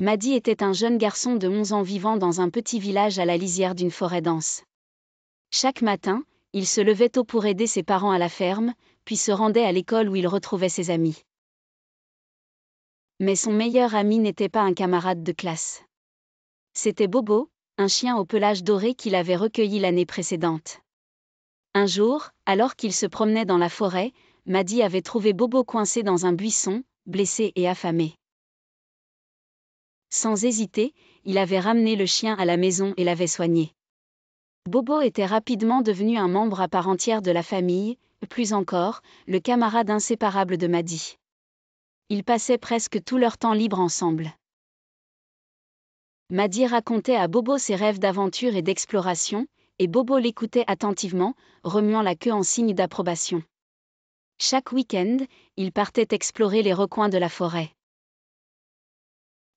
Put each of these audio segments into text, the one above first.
Madi était un jeune garçon de 11 ans vivant dans un petit village à la lisière d'une forêt dense. Chaque matin, il se levait tôt pour aider ses parents à la ferme, puis se rendait à l'école où il retrouvait ses amis. Mais son meilleur ami n'était pas un camarade de classe. C'était Bobo, un chien au pelage doré qu'il avait recueilli l'année précédente. Un jour, alors qu'il se promenait dans la forêt, Madi avait trouvé Bobo coincé dans un buisson, blessé et affamé. Sans hésiter, il avait ramené le chien à la maison et l'avait soigné. Bobo était rapidement devenu un membre à part entière de la famille, plus encore, le camarade inséparable de Madi. Ils passaient presque tout leur temps libre ensemble. Madi racontait à Bobo ses rêves d'aventure et d'exploration, et Bobo l'écoutait attentivement, remuant la queue en signe d'approbation. Chaque week-end, ils partaient explorer les recoins de la forêt.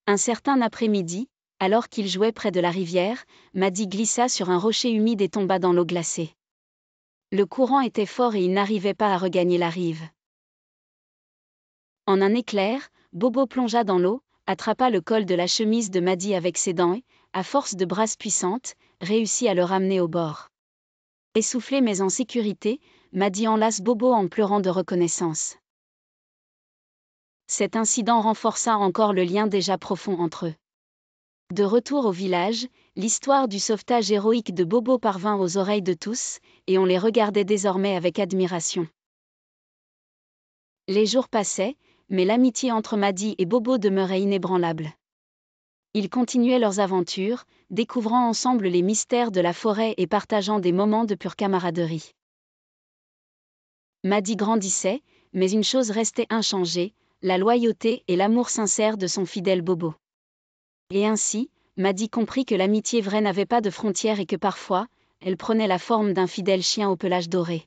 Un certain après-midi, alors qu'ils jouaient près de la rivière, Madi glissa sur un rocher humide et tomba dans l'eau glacée. Le courant était fort et il n'arrivait pas à regagner la rive. En un éclair, Bobo plongea dans l'eau, attrapa le col de la chemise de Madi avec ses dents et, à force de brasses puissantes, réussit à le ramener au bord. Essoufflé mais en sécurité, Madi enlace Bobo en pleurant de reconnaissance. Cet incident renforça encore le lien déjà profond entre eux. De retour au village, l'histoire du sauvetage héroïque de Bobo parvint aux oreilles de tous, et on les regardait désormais avec admiration. Les jours passaient, mais l'amitié entre Madi et Bobo demeurait inébranlable. Ils continuaient leurs aventures, découvrant ensemble les mystères de la forêt et partageant des moments de pure camaraderie. Madi grandissait, mais une chose restait inchangée, la loyauté et l'amour sincère de son fidèle Bobo. Et ainsi, Madi comprit que l'amitié vraie n'avait pas de frontières et que parfois, elle prenait la forme d'un fidèle chien au pelage doré.